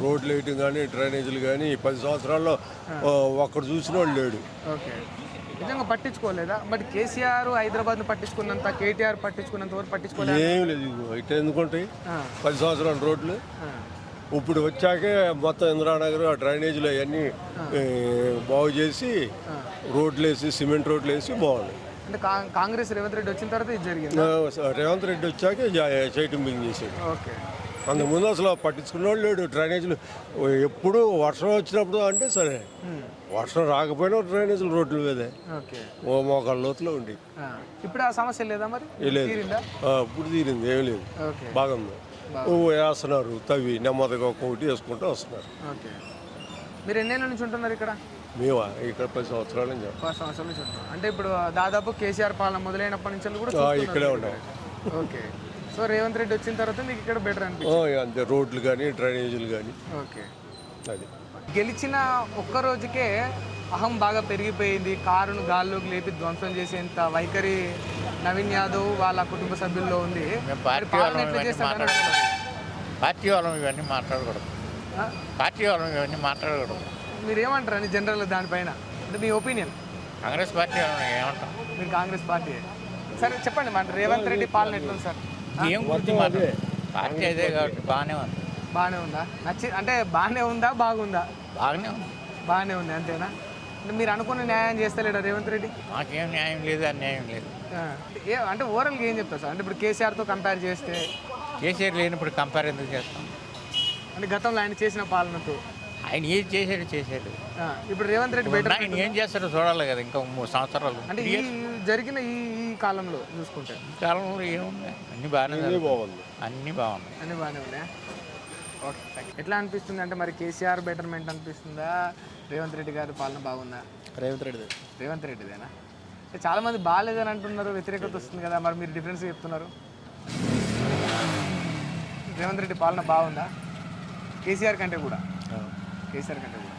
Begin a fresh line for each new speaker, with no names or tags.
రోడ్లు వేయటం కానీ డ్రైనేజీలు కానీ 10 సంవత్సరాల్లో ఒక్కడు చూసిన వాళ్ళు లేడు.
ఓకే, నిజంగా పట్టించుకోలేదా? బట్ కేసీఆర్ హైదరాబాద్ను పట్టించుకున్నంత కేటీఆర్ పట్టించుకున్నంత వరకు పట్టించుకోలేదు.
ఏం లేదు, ఇట్లా ఎందుకుంటాయి 10 సంవత్సరాల రోడ్లు. ఇప్పుడు వచ్చాకే మొత్తం ఇందిరానగర్ ఆ డ్రైనేజీలు అవన్నీ బాగు చేసి రోడ్లు వేసి సిమెంట్ రోడ్లు వేసి బాగున్నాయి.
అంటే కాంగ్రెస్ రేవంత్ రెడ్డి వచ్చిన తర్వాత ఇది జరిగింది.
రేవంత్ రెడ్డి వచ్చాకే చేయటం బిగిన్ చేసేది.
ఓకే,
అంతకుముందు అసలు పట్టించుకున్న వాళ్ళు లేడు. డ్రైనేజీలు ఎప్పుడు వర్షం వచ్చినప్పుడు అంటే సరే, వర్షం రాకపోయినా డ్రైనేజీలు రోడ్ల మీదే
ఓకే
ఓ మోకాళ్ళ లోతులో ఉండి.
ఇప్పుడు ఆ సమస్య లేదా మరి?
లేదు, ఇప్పుడు తీరింది, ఏం లేదు, బాగుంది. వేస్తున్నారు తవ్వి నెమ్మదిగా ఒక్కొక్కటి వేసుకుంటూ వస్తున్నారు.
ఓకే, మీరు ఎన్నేళ్ళ నుంచి ఉంటున్నారు ఇక్కడ?
మేము ఇక్కడ 10 సంవత్సరాల నుంచి.
10 సంవత్సరాల నుంచి ఉంటున్నాం. అంటే ఇప్పుడు దాదాపు కేసీఆర్ పాలన మొదలైనప్పటి నుంచి కూడా
ఇక్కడే ఉన్నాయి.
ఓకే, సో రేవంత్ రెడ్డి వచ్చిన తర్వాత మీకు ఇక్కడ బెటర్ అనిపించింది?
అంతే, రోడ్లు కానీ డ్రైనేజీలు కానీ.
ఓకే,
అది
గెలిచిన ఒక్క రోజుకే అహం బాగా పెరిగిపోయింది. కారును గాల్లోకి లేపి ధ్వంసం చేసేంత వైఖరి నవీన్ యాదవ్ వాళ్ళ కుటుంబ సభ్యుల్లో ఉంది.
పార్టీ వాళ్ళం ఇవన్నీ మాట్లాడకూడదు.
మీరు ఏమంటారు అని జనరల్ దానిపైన, అంటే మీ ఒపీనియన్?
కాంగ్రెస్ పార్టీ వాళ్ళం ఏమంటాం?
మీరు కాంగ్రెస్ పార్టీ. సరే చెప్పండి, మాట రేవంత్ రెడ్డి పాలన ఎట్లుంది సార్?
ఏం గురించి పార్టీ అదే కాబట్టి బాగానే ఉంది.
బాగానే ఉందా? అంటే బాగానే ఉందా బాగుందా?
బాగానే ఉంది.
బాగానే ఉంది అంతేనా? అంటే మీరు అనుకున్న న్యాయం చేస్తలేడా రేవంత్ రెడ్డి?
మాకేం న్యాయం లేదు, అన్యాయం లేదు.
అంటే ఓవరాల్గా ఏం చెప్తారు సార్? అంటే ఇప్పుడు కేసీఆర్తో కంపేర్ చేస్తే
కేసీఆర్ లేనప్పుడు కంపేర్ ఎందుకు చేస్తాం?
అంటే గతంలో ఆయన చేసిన పాలనతో
ఆయన ఏది చేశాడు.
ఇప్పుడు రేవంత్ రెడ్డి బయట
ఆయన ఏం చేస్తాడో చూడాలి కదా, ఇంకా 3 సంవత్సరాలు.
అంటే ఈ జరిగిన ఈ కాలంలో చూసుకుంటే
ఈ కాలంలో ఏముంది, అన్ని బాగానే
బాగుంది,
అన్నీ బాగున్నాయి.
అన్నీ బాగానే ఉన్నాయా? ఓకే, ఎట్లా అనిపిస్తుంది అంటే మరి కేసీఆర్ బెటర్మెంట్ అనిపిస్తుందా, రేవంత్ రెడ్డి గారి పాలన బాగుందా? రేవంత్ రెడ్డిదేనా? చాలా మంది బాగాలేదని అంటున్నారు, వ్యతిరేకత వస్తుంది కదా, మరి మీరు డిఫరెన్స్ చెప్తున్నారు. రేవంత్ రెడ్డి పాలన బాగుందా కేసీఆర్ కంటే కూడా? కేసీఆర్ కంటే కూడా